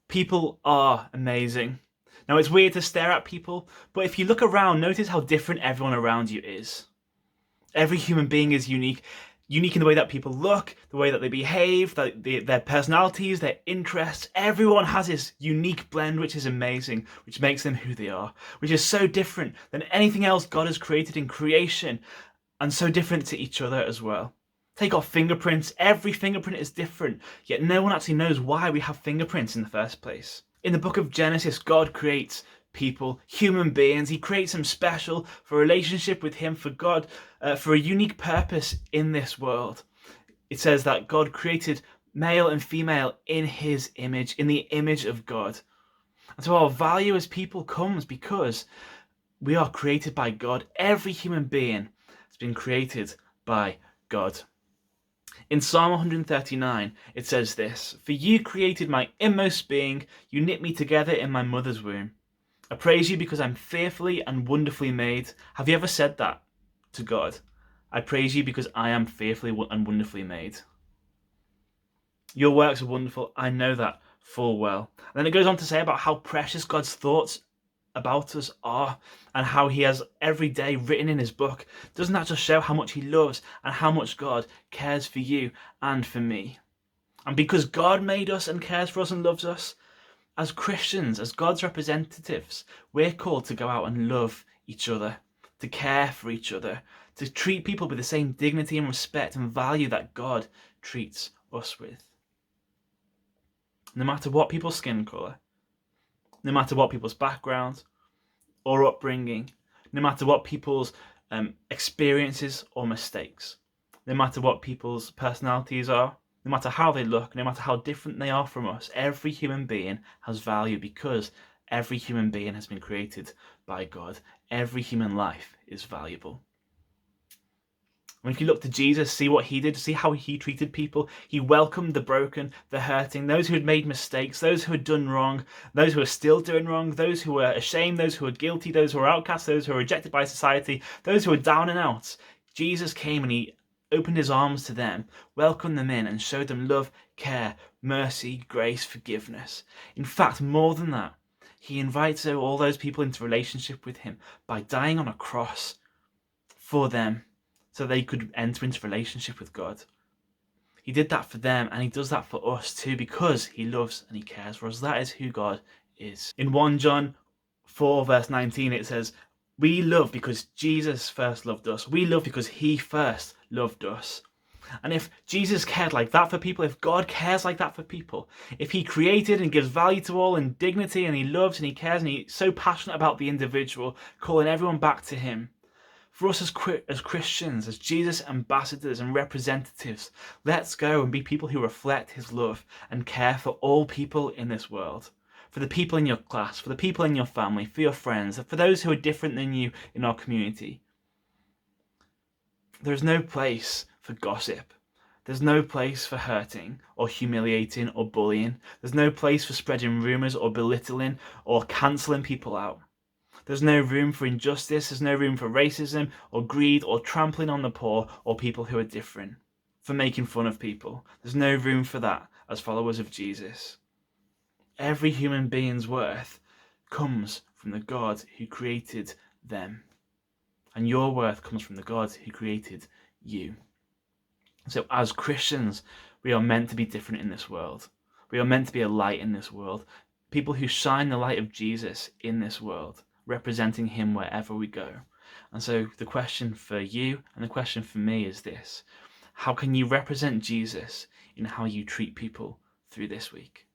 People are amazing. Now, it's weird to stare at people, but if you look around, notice how different everyone around you is. Every human being is unique. Unique in the way that people look, the way that they behave, their personalities, their interests. Everyone has this unique blend, which is amazing, which makes them who they are, which is so different than anything else God has created in creation, and so different to each other as well. Take our fingerprints. Every fingerprint is different, yet no one actually knows why we have fingerprints in the first place. In the book of Genesis, God creates people, human beings. He creates them special for a relationship with Him, for God, for a unique purpose in this world. It says that God created male and female in His image, in the image of God. And so our value as people comes because we are created by God. Every human being has been created by God. In Psalm 139, it says this: "For you created my inmost being, you knit me together in my mother's womb. I praise you because I'm fearfully and wonderfully made." Have you ever said that to God? I praise you because I am fearfully and wonderfully made. Your works are wonderful. I know that full well. And then it goes on to say about how precious God's thoughts about us are and how He has every day written in His book. Doesn't that just show how much He loves and how much God cares for you and for me? And because God made us and cares for us and loves us, as Christians, as God's representatives, we're called to go out and love each other, to care for each other, to treat people with the same dignity and respect and value that God treats us with. No matter what people's skin colour, no matter what people's background or upbringing, no matter what people's experiences or mistakes, no matter what people's personalities are, no matter how they look, no matter how different they are from us, every human being has value because every human being has been created by God. Every human life is valuable. And if you look to Jesus, see what He did, see how He treated people. He welcomed the broken, the hurting, those who had made mistakes, those who had done wrong, those who are still doing wrong, those who were ashamed, those who were guilty, those who were outcast, those who were rejected by society, those who were down and out. Jesus came and He opened His arms to them, welcomed them in, and showed them love, care, mercy, grace, forgiveness. In fact, more than that, He invites all those people into relationship with Him by dying on a cross for them, so they could enter into relationship with God. He did that for them, and He does that for us too, because He loves and He cares for us. That is who God is. In 1 John 4 verse 19 it says, "We love because Jesus first loved us. We love because He first loved us." And if Jesus cared like that for people, if God cares like that for people, if He created and gives value to all and dignity, and He loves and He cares and He's so passionate about the individual, calling everyone back to Him, for us as Christians, as Jesus ambassadors and representatives, let's go and be people who reflect His love and care for all people in this world. For the people in your class, for the people in your family, for your friends, for those who are different than you in our community. There is no place for gossip. There's no place for hurting or humiliating or bullying. There's no place for spreading rumours or belittling or cancelling people out. There's no room for injustice, there's no room for racism or greed or trampling on the poor or people who are different, for making fun of people. There's no room for that as followers of Jesus. Every human being's worth comes from the God who created them. And your worth comes from the God who created you. So as Christians, we are meant to be different in this world. We are meant to be a light in this world. People who shine the light of Jesus in this world, representing Him wherever we go. And so the question for you and the question for me is this: how can you represent Jesus in how you treat people through this week?